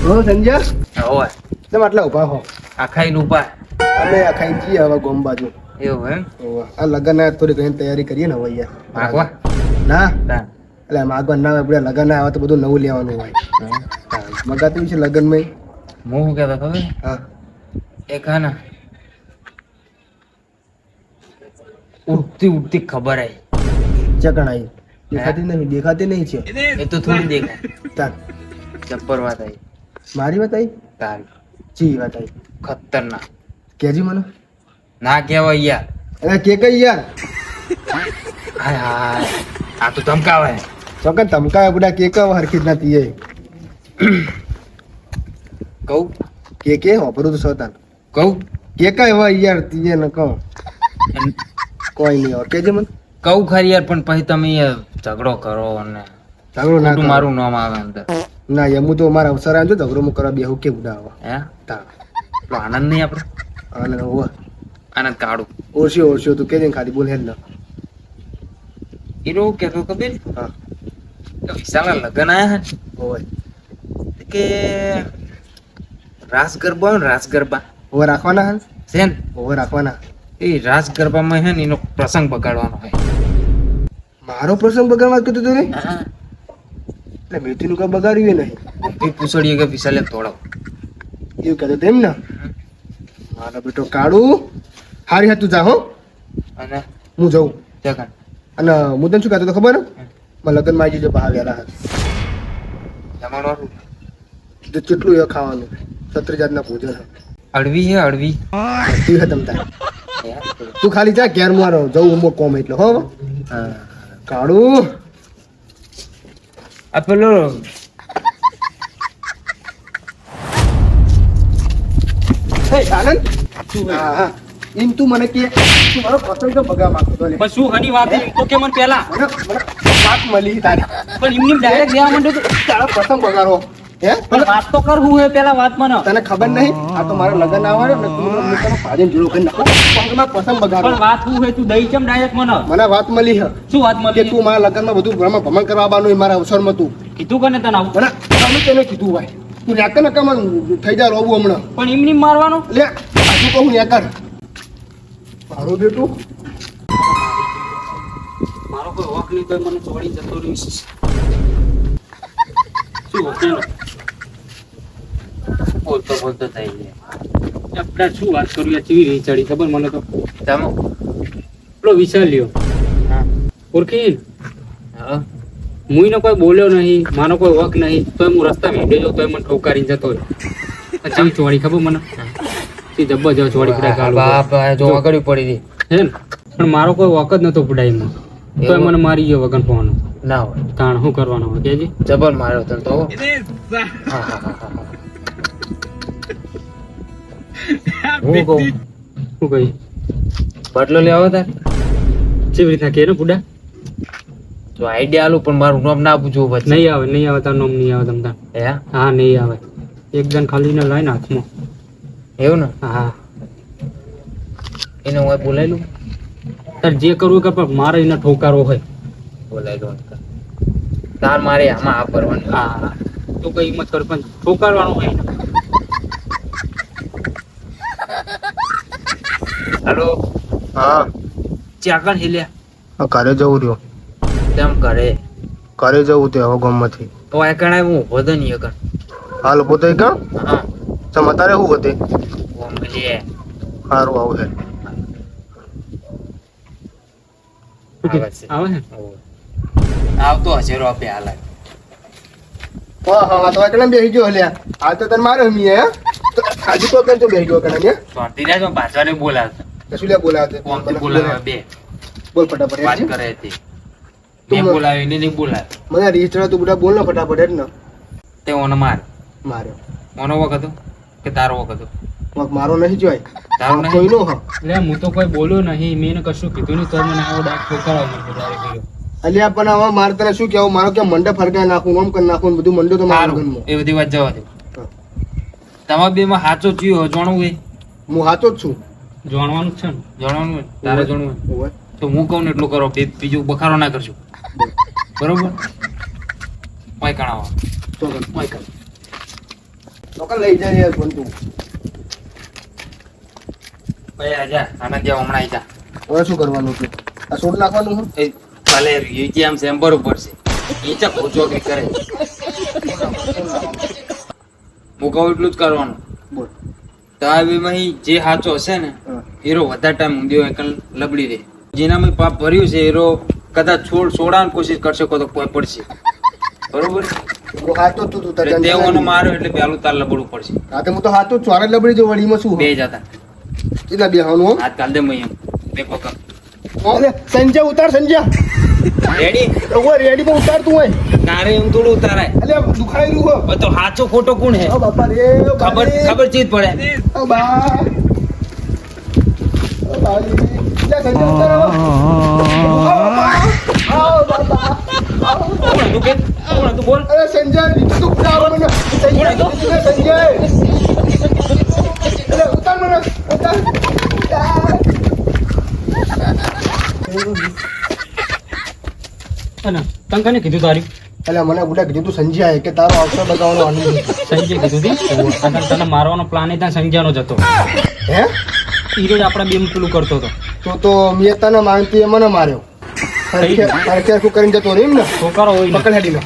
હો સંજય હોય તમે આટલા ઉભા હો આ ખાઈને ઉભા અમે આ ખાઈ જઈએ હવે ગોમ બાજુ એવું એમ આ લગન થોડી ઘણી તૈયારી કરીએ ને હવે યાર માગવા ના તા એટલે માગવા ના આપણે લગન આવે તો બધું નવું લેવાનું હોય મગાતું છે લગનમાં હું શું કહેતો ખબર હા એક હા ને ઉડતી ઉડતી ખબર આવી ચકણ આવી દેખાતી નહીં છે એ તો થોડી દેખાય તાર જબ્બર વાત આવી મારી વાત આવી તારી ચી વાત આવી ખતરનાક કેજી મને ના કહેવાય યાર અરે કે કઈ યાર હાય હાય આ તો ધમકાવે ચોકન તમકા બધા કે હરખી જ ના પીએ કહું કે હોપરું તો સોતાન કહું કે હોય યાર તીએ ન કહો કોઈ નહીં ઓર કેજે મને કહું ખરી યાર પણ પછી તમે ઝઘડો કરો અને ઝઘડો ના ખોટું કરો. મારું નામ આવે અંદર ના એમ તો મારા અવસર આવ્યો ઝઘડો હું કરવા બેહું કે ઉડા આવો હે તા પેલો આનંદ નહીં આપણે અને હોવા આનંદ કાઢું ઓછો તું કેજે ને ખાલી બોલ હેડ ના એ રો કેતો કબીર હા કે વિશાલના લગ્ન આયા હે હોય ને કે રાસ ગરબા હોય ને રાસ ગરબા હોવા રાખવાના હા છે ને હોવા રાખવાના એ રાસ ગરબામાં હે ને એનો પ્રસંગ બગાડવાનો હોય મારો પ્રસંગ બગાડવા કીધું તું રે એટલે મેથીનું કા બગાડ્યું નહીં એ પૂછડીએ કે વિશાલે તોડાવ એવું કહેતો તેમ ને મારો બેટો કાળું હારી હાથ તું જા હો અને હું જઉં જગન અને હું તને શું કહેતો હતો ખબર મારા લગ્નમાં આવી જજો બહાર વહેલા જમાડવાનું તો કેટલું એ ખાવાનું 17 જાતના ભોજન અળવી છે અળવી તું હે તમ તાર તું ખાલી જા ઘેર મારો જવું ઉમો કોમ એટલે હો હા કાળું આ પેલો હે આનંદ હા હા એમ તું મને કે તું મારો પસંદ તો બગા માંગતો હતો લે. પણ શું હની વાત એ તો કે મને પહેલા મને વાત મળી તારી પણ એમની ડાયરેક્ટ લેવા માંડ્યો તો તારો પસંદ બગાડો હે પણ વાત તો કર હું હે પહેલા વાત મને તને ખબર નહીં આ તો મારા લગ્ન આવવાનું ને તું મને તને ભાજન જોડો કરી નાખો પગમાં પસંદ બગાડો પણ વાત હું હે તું દઈ ચમ ડાયરેક્ટ મને મને વાત મળી હે શું વાત કે મળી તું મારા લગ્નમાં બધું ભ્રમણ કરવા આવવાનું એ મારા અવસરમાં તું કીધું કને તને આવું મને તમે તેને કીધું ભાઈ તું ન્યાકર ને કમન થઈ જા રોવું હમણાં પણ એમની મારવાનો લે આજુ કહું ન્યાકર મારો બેટું મારો કોઈ વોક નહીં કોઈ મને છોડી જતો રહ્યું શું વોક બોલતો બોલતો થઈ ગયા આપણે શું વાત કરું યાર ચીવી રહી ચડી ખબર મને તો તમે પેલો વિચાર લ્યો હા ઓળખી હા મુઈનો કોઈ બોલ્યો નહીં મારો કોઈ વક નહીં તોય હું રસ્તા વીડ્યો જો તોય મને ઠોકારીને જતો રહ્યો ચીવી ચોડી ખબર મને તે જબ્બર જો ચોડી પડે ગાલો બાપ જો આગળ પડી ગઈ હે ને પણ મારો કોઈ વક જ નતો પડાઈમાં તોય મને મારી ગયો વગન ફોન ના હોય તાણ શું કરવાનો હોય કેજી જબર માર્યો તને તો હું કહું શું કહી બદલો લેવો તાર કેવી રીતના કે ને બુડા તો આઈડિયા આલું પણ મારું નામ ના પૂછવું પછી નહીં આવે તારું નામ નહીં આવે તમ તાર હે હા નહીં આવે એકદમ ખાલી ને લાઈને હાથમાં એવું ને હા એને હું બોલાવી લઉં તાર જે કરવું કે પણ મારે એને ઠોકારો હોય બોલાવી દો તાર મારે આમાં આ કરવાનું હા તો કઈ હિંમત કર પણ ઠોકારવાનું હોય હાલો હા ચા કર હેલ્યા ઘરે જવું રહ્યો તેમ કરે ઘરે જવું તે હવે ગમમાંથી તો આ કણાય હું ઉભો તો નહીં કણ હાલ પોતે કાં હા ચમ અત્યારે શું હતી ઓ મળીએ સારું આવું છે આવે ને આવતો હશે રોપે હાલ હા તો એકલા બેસી ગયો હલ્યા હાલ તો તને મારે હમી હે આજે તો કેમ તો બેસી ગયો કણા ને શાંતિ રાખ પાછવાને બોલાવતા કશું લે બોલાવતે કોમથી બોલાવે બે બોલ ફટાફટ વાત હેડ. કરે હતી મેં બોલાવી ને નહીં બોલાવે મને રજીસ્ટર તું બધા બોલ ને ફટાફટ હેડ ને તે ઓને માર માર્યો ઓનો વખ હતો કે તારો વખ હતો વાંક મારો નહીં જોય તારો નહીં? કોઈનો હ એટલે હું તો કોઈ બોલ્યો નહીં મેં એને કશું કીધું નહીં તો મને આવો ડાક ઠોકરાવ મને ડાયરેક્ટ અલ્યા પણ હવે મારે તને શું કેવું મારો કે મંડપ ફરકાઈ નાખું આમ કરી નાખું બધું મંડો તો મારા સારું લગ્નમાં એ બધી વાત જવા દે તમારા બે માં સાચો ચિયો જાણવું એ હું સાચો જ છું જાણવાનું જ છે ને જાણવાનું હોય તારે જાણવું હોય ઓવે. તો હું કહું ને એટલું કરો બીજું બખારો ના કરજો બરોબર માય કણાવો તો કર. માય કર લોકો લઈ જાય યાર ફોન તું ભાઈ આજા આના ત્યાં હમણાં આઈ જા હવે શું કરવાનું છે આ સોડ નાખવાનું છે એ ભલે યુજી આમ સેમ્બર ઉપર છે નીચે કોચોકી કરે હું કહું એટલું જ કરવાનું બોલ તાવીમાં જે હાચો હશે ને હા. હીરો વધારે ટાઈમ ઊંધ્યો એકલ લબડી દે જેનામાં પાપ ભર્યું છે હીરો કદાચ છોડવાની કોશિશ કરશે તો કોઈ પડશે બરોબર હું હાથો જ તું તું તાર એટલે ટેન્શન તેઓને ના માર્યો એટલે પેલું તાર લબડવું પડશે લે. હા તો હું તો હાથો જ છું આને લબડી જો વળીમાં શું બે જતા કેટલા બેહવાનું હો હાથ કાઢ દે મય એમ બે પકડ અરે સંજય ઉતાર સંજય રેડી ઓય રેડી પર ઉતાર તું હોય તારે એમ થોડું ઉતારાય અલે દુખાઈ રહ્યું હો હવે તો હાચો ખોટો કોણ હે ઓ બાપા રે ખબર ચીજ પડે ઓ બા ઓ બાલી લે સંજય ઉતાર ઓ બાપા કોણ તું કે કોણ તું બોલ અરે સંજય તું ઉતાર મને સંજય સંજય અરે ઉતાર મને ઉતાર અને તંકાને કીધું તારી અલે મને બુડા કીધું તું સંજય આય કે તારો અવસર બગાવવાનો આનંદ સંજય કીધું હતી તને મારવાનો પ્લાન ત્યાં સંજયનો જ હતો હે હીરો જ આપણા બેમ પેલું કરતો હતો તો મેં તને માંગતી એ મને માર્યો શું કરીને જતો રહ્યો એમ ને છોકરો હોય ને પકડ હેડી લો